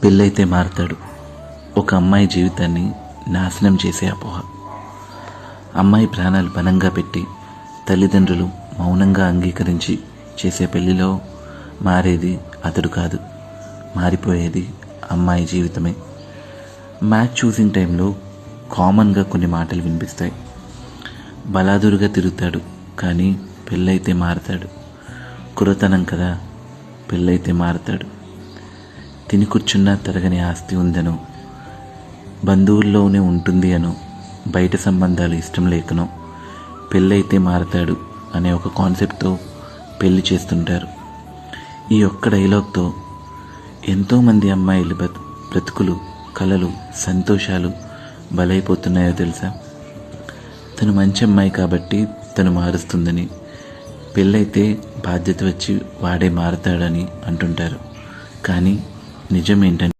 పెళ్ళైతే మారతాడు. ఒక అమ్మాయి జీవితాన్ని నాశనం చేసే అపోహ. అమ్మాయి ప్రాణాలు బలంగా పెట్టి తల్లిదండ్రులు మౌనంగా అంగీకరించి చేసే పెళ్లిలో మారేది అతడు కాదు, మారిపోయేది అమ్మాయి జీవితమే. మ్యాచ్ చూసింగ్ టైంలో కామన్గా కొన్ని మాటలు వినిపిస్తాయి. బలాదురుగా తిరుగుతాడు కానీ పెళ్ళైతే మారతాడు. కురతనం కదా, పెళ్ళైతే మారతాడు. తిని కూర్చున్నా తరగని ఆస్తి ఉందనో, బంధువుల్లోనే ఉంటుంది అనో, బయట సంబంధాలు ఇష్టం లేకనో పెళ్ళైతే మారతాడు అనే ఒక కాన్సెప్ట్తో పెళ్లి చేస్తుంటారు. ఈ ఒక్క డైలాగ్తో ఎంతోమంది అమ్మాయిలు బ్రతుకులు, కలలు, సంతోషాలు బలైపోతున్నాయో తెలుసా? తను మంచి అమ్మాయి కాబట్టి తను మారుస్తుందని, పెళ్ళైతే బాధ్యత వచ్చి వాడే మారతాడని అంటుంటారు. కానీ నిజం ఏంటంటే